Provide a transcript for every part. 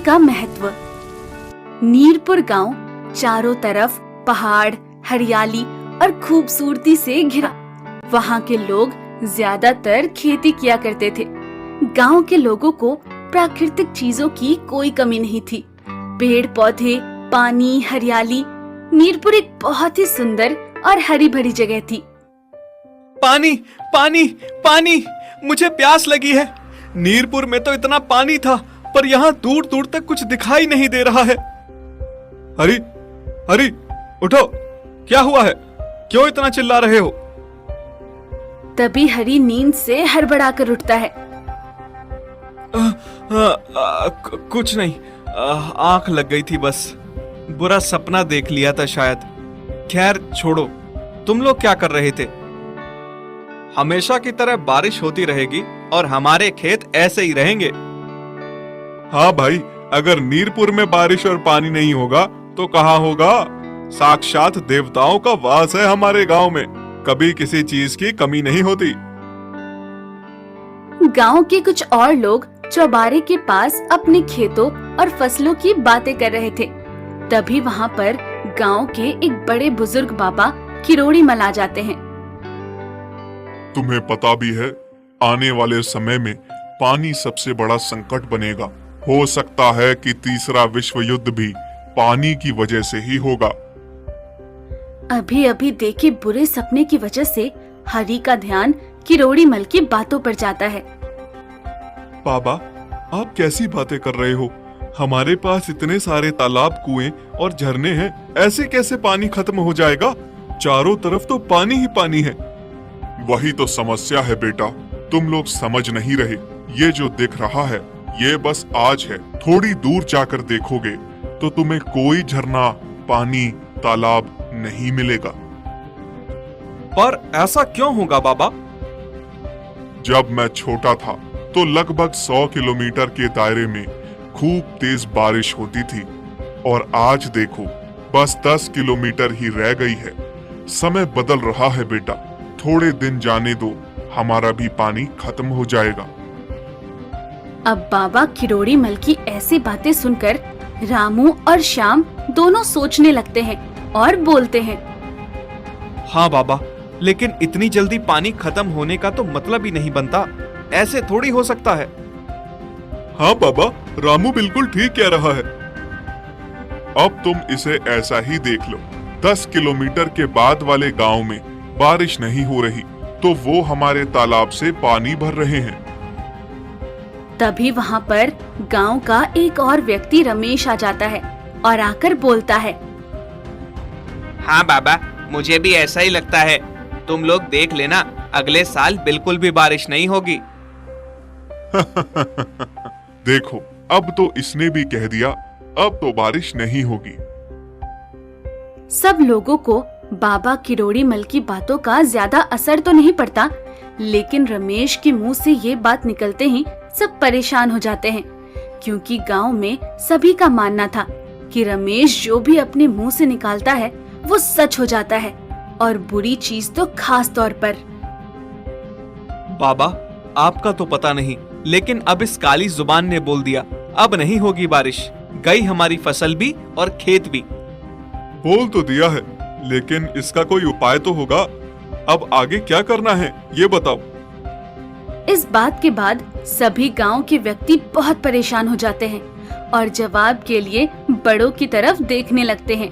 का महत्व। नीरपुर गांव चारों तरफ पहाड़, हरियाली और खूबसूरती से घिरा। वहाँ के लोग ज्यादातर खेती किया करते थे। गांव के लोगों को प्राकृतिक चीजों की कोई कमी नहीं थी। पेड़ पौधे, पानी, हरियाली। नीरपुर एक बहुत ही सुंदर और हरी भरी जगह थी। पानी पानी पानी, मुझे प्यास लगी है। नीरपुर में तो इतना पानी था, पर यहाँ दूर दूर तक कुछ दिखाई नहीं दे रहा है। हरी हरी, उठो, क्या हुआ है? क्यों इतना चिल्ला रहे हो? तभी हरी नींद से हड़बड़ाकर उठता है। कुछ नहीं, आंख लग गई थी बस। बुरा सपना देख लिया था शायद। खैर छोड़ो, तुम लोग क्या कर रहे थे? हमेशा की तरह बारिश होती रहेगी और हमारे खेत ऐसे ही रहेंगे। हाँ भाई, अगर नीरपुर में बारिश और पानी नहीं होगा तो कहाँ होगा? साक्षात देवताओं का वास है हमारे गांव में। कभी किसी चीज की कमी नहीं होती। गांव के कुछ और लोग चौबारे के पास अपने खेतों और फसलों की बातें कर रहे थे। तभी वहाँ पर गांव के एक बड़े बुजुर्ग बाबा किरोड़ी मल आ जाते हैं। तुम्हें पता भी है, आने वाले समय में पानी सबसे बड़ा संकट बनेगा। हो सकता है कि तीसरा विश्व युद्ध भी पानी की वजह से ही होगा। अभी अभी देखे बुरे सपने की वजह से हरी का ध्यान किरोड़ी मल की बातों पर जाता है। बाबा, आप कैसी बातें कर रहे हो? हमारे पास इतने सारे तालाब, कुएं और झरने हैं, ऐसे कैसे पानी खत्म हो जाएगा? चारों तरफ तो पानी ही पानी है। वही तो समस्या है बेटा, तुम लोग समझ नहीं रहे। ये जो दिख रहा है ये बस आज है। थोड़ी दूर जाकर देखोगे तो तुम्हें कोई झरना, पानी, तालाब नहीं मिलेगा। पर ऐसा क्यों होगा बाबा? जब मैं छोटा था तो लगभग 100 किलोमीटर के दायरे में खूब तेज बारिश होती थी, और आज देखो बस 10 किलोमीटर ही रह गई है। समय बदल रहा है बेटा, थोड़े दिन जाने दो, हमारा भी पानी खत्म हो जाएगा। अब बाबा किरोड़ी मल की ऐसी बातें सुनकर रामू और श्याम दोनों सोचने लगते हैं और बोलते हैं। हाँ बाबा, लेकिन इतनी जल्दी पानी खत्म होने का तो मतलब ही नहीं बनता। ऐसे थोड़ी हो सकता है। हाँ बाबा, रामू बिल्कुल ठीक कह रहा है। अब तुम इसे ऐसा ही देख लो, 10 किलोमीटर के बाद वाले गांव में बारिश नहीं हो रही तो वो हमारे तालाब से पानी भर रहे हैं। तभी वहाँ पर गांव का एक और व्यक्ति रमेश आ जाता है और आकर बोलता है। हाँ बाबा, मुझे भी ऐसा ही लगता है। तुम लोग देख लेना, अगले साल बिल्कुल भी बारिश नहीं होगी। देखो, अब तो इसने भी कह दिया, अब तो बारिश नहीं होगी। सब लोगों को बाबा किरोड़ी मल की बातों का ज्यादा असर तो नहीं पड़ता, लेकिन रमेश के मुंह से ये बात निकलते ही सब परेशान हो जाते हैं, क्योंकि गांव में सभी का मानना था कि रमेश जो भी अपने मुंह से निकालता है वो सच हो जाता है, और बुरी चीज तो खास तौर पर। बाबा, आपका तो पता नहीं, लेकिन अब इस काली जुबान ने बोल दिया, अब नहीं होगी बारिश। गई हमारी फसल भी और खेत भी। बोल तो दिया है, लेकिन इसका कोई उपाय तो होगा। अब आगे क्या करना है ये बताओ। इस बात के बाद सभी गांव के व्यक्ति बहुत परेशान हो जाते हैं और जवाब के लिए बड़ों की तरफ देखने लगते हैं।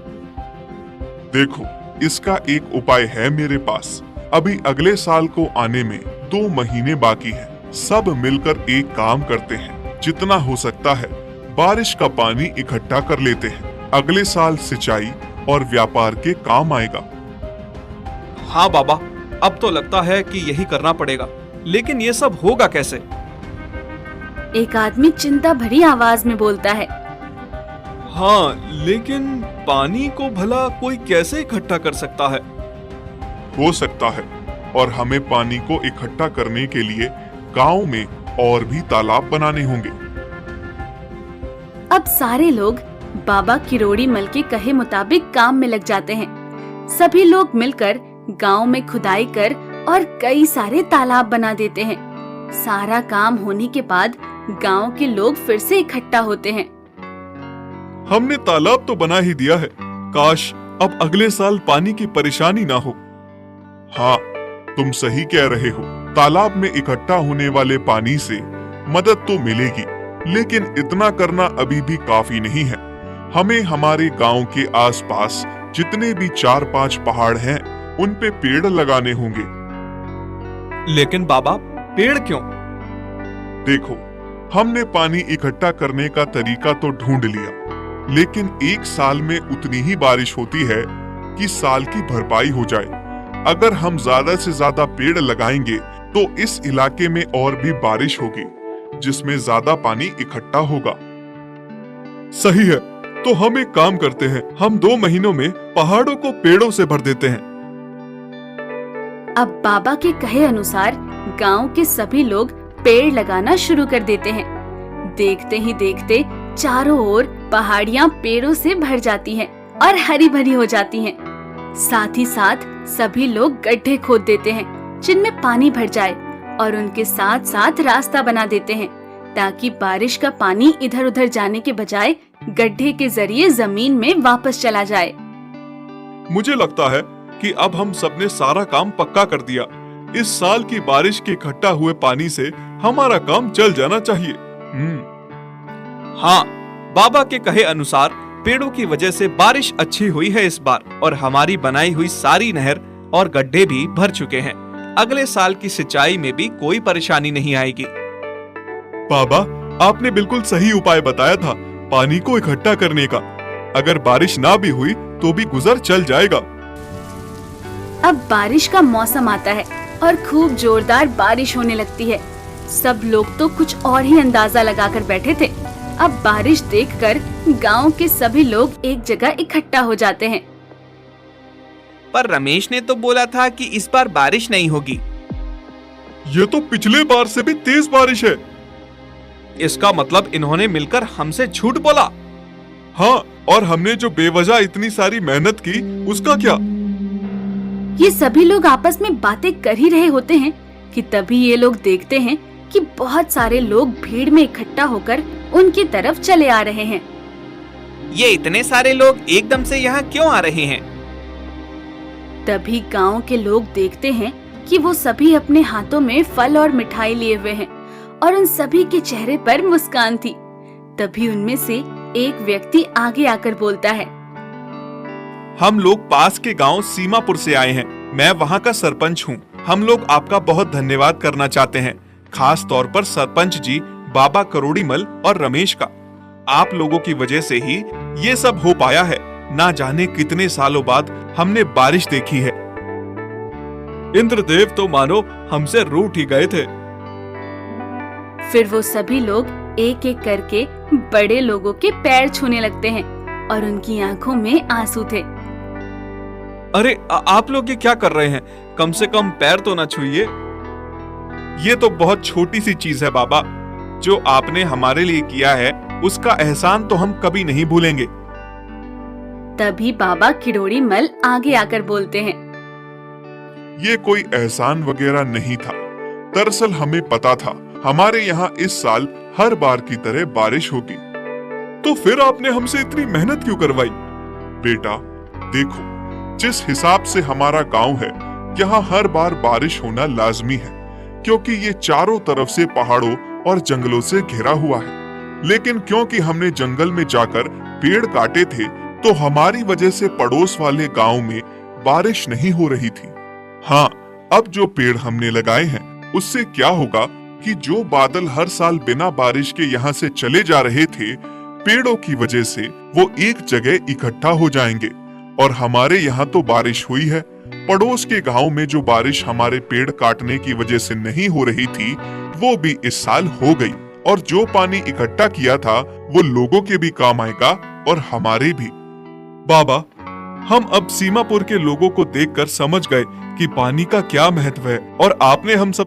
देखो, इसका एक उपाय है मेरे पास। अभी अगले साल को आने में 2 महीने बाकी है। सब मिलकर एक काम करते हैं, जितना हो सकता है बारिश का पानी इकट्ठा कर लेते हैं। अगले साल सिंचाई और व्यापार के काम आएगा। हाँ बाबा, अब तो लगता है कि यही करना पड़ेगा, लेकिन ये सब होगा कैसे? एक आदमी चिंता भरी आवाज में बोलता है। हाँ, लेकिन पानी को भला कोई कैसे इकट्ठा कर सकता है? हो सकता है, और हमें पानी को इकट्ठा करने के लिए गांव में और भी तालाब बनाने होंगे। अब सारे लोग बाबा किरोड़ी मल के कहे मुताबिक काम में लग जाते हैं। सभी लोग मिलकर गांव में खुदाई कर और कई सारे तालाब बना देते हैं। सारा काम होने के बाद गांव के लोग फिर से इकट्ठा होते हैं हमने तालाब तो बना ही दिया है, काश अब अगले साल पानी की परेशानी ना हो। हाँ, तुम सही कह रहे हो। तालाब में इकट्ठा होने वाले पानी से मदद तो मिलेगी, लेकिन इतना करना अभी भी काफी नहीं है। हमें हमारे गांव के आसपास जितने भी 4-5 पहाड़ हैं, उन पे पेड़ लगाने होंगे। लेकिन बाबा, पेड़ क्यों? देखो, हमने पानी इकट्ठा करने का तरीका तो ढूंढ लिया, लेकिन एक साल में उतनी ही बारिश होती है कि साल की भरपाई हो जाए। अगर हम ज्यादा से ज्यादा पेड़ लगाएंगे तो इस इलाके में और भी बारिश होगी, जिसमें ज्यादा पानी इकट्ठा होगा। सही है, तो हम एक काम करते हैं, हम 2 महीनों में पहाड़ों को पेड़ों से भर देते हैं। अब बाबा के कहे अनुसार गांव के सभी लोग पेड़ लगाना शुरू कर देते हैं। देखते ही देखते चारों ओर पहाड़ियां पेड़ों से भर जाती हैं और हरी भरी हो जाती हैं। साथ ही साथ सभी लोग गड्ढे खोद देते हैं जिनमें पानी भर जाए, और उनके साथ साथ रास्ता बना देते हैं ताकि बारिश का पानी इधर उधर जाने के बजाय गड्ढे के जरिए जमीन में वापस चला जाए। मुझे लगता है कि अब हम सबने सारा काम पक्का कर दिया। इस साल की बारिश के इकट्ठा हुए पानी से हमारा काम चल जाना चाहिए। हाँ, बाबा के कहे अनुसार पेड़ों की वजह से बारिश अच्छी हुई है इस बार, और हमारी बनाई हुई सारी नहर और गड्ढे भी भर चुके हैं। अगले साल की सिंचाई में भी कोई परेशानी नहीं आएगी। बाबा, आपने बिल्कुल सही उपाय बताया था पानी को इकट्ठा करने का। अगर बारिश ना भी हुई तो भी गुजर चल जाएगा। अब बारिश का मौसम आता है और खूब जोरदार बारिश होने लगती है। सब लोग तो कुछ और ही अंदाजा लगाकर बैठे थे। अब बारिश देखकर गांव के सभी लोग एक जगह इकट्ठा हो जाते हैं। पर रमेश ने तो बोला था कि इस बार बारिश नहीं होगी। ये तो पिछले बार से भी तेज बारिश है। इसका मतलब इन्होंने मिलकर हमसे झूठ बोला। हाँ, और हमने जो बेवजह इतनी सारी मेहनत की, उसका क्या? ये सभी लोग आपस में बातें कर ही रहे होते हैं कि तभी ये लोग देखते हैं कि बहुत सारे लोग भीड़ में इकट्ठा होकर उनकी तरफ चले आ रहे हैं। ये इतने सारे लोग एकदम से यहाँ क्यों आ रहे हैं? तभी गांव के लोग देखते हैं कि वो सभी अपने हाथों में फल और मिठाई लिए हुए हैं और उन सभी के चेहरे पर मुस्कान थी। तभी उनमें से एक व्यक्ति आगे आकर बोलता है, हम लोग पास के गांव सीमापुर से आए हैं। मैं वहां का सरपंच हूं। हम लोग आपका बहुत धन्यवाद करना चाहते हैं, खास तौर पर सरपंच जी, बाबा करोड़ीमल और रमेश का। आप लोगों की वजह से ही ये सब हो पाया है। ना जाने कितने सालों बाद हमने बारिश देखी है। इंद्रदेव तो मानो हमसे रूठ ही गए थे। फिर वो सभी लोग एक एक करके बड़े लोगों के पैर छूने लगते हैं और उनकी आंखों में आंसू थे। अरे आप लोग ये क्या कर रहे हैं? कम से कम पैर तो ना छूइए। ये तो बहुत छोटी सी चीज है बाबा। जो आपने हमारे लिए किया है उसका एहसान तो हम कभी नहीं भूलेंगे। तभी बाबा किरोड़ीमल आगे आकर बोलते हैं, ये कोई एहसान वगैरह नहीं था। दरअसल हमें पता था हमारे यहाँ इस साल हर बार की तरह बारिश होगी। तो फिर आपने हमसे इतनी मेहनत क्यों करवाई? बेटा देखो, जिस हिसाब से हमारा गांव है, यहाँ हर बार बारिश होना लाजमी है, क्योंकि ये चारों तरफ से पहाड़ों और जंगलों से घिरा हुआ है। लेकिन क्योंकि हमने जंगल में जाकर पेड़ काटे थे, तो हमारी वजह से पड़ोस वाले गांव में बारिश नहीं हो रही थी। हाँ, अब जो पेड़ हमने लगाए हैं, उससे क्या होगा कि जो बादल हर साल बिना बारिश के यहाँ से चले जा रहे थे, पेड़ों की वजह से वो एक जगह इकट्ठा हो जाएंगे। और हमारे यहाँ तो बारिश हुई है, पड़ोस के गांव में जो बारिश हमारे पेड़ काटने की वजह से नहीं हो रही थी, वो भी इस साल हो गई। और जो पानी इकट्ठा किया था, वो लोगों के भी काम आएगा और हमारे भी। बाबा, हम अब सीमापुर के लोगों को देखकर समझ गए कि पानी का क्या महत्व है, और आपने हम सब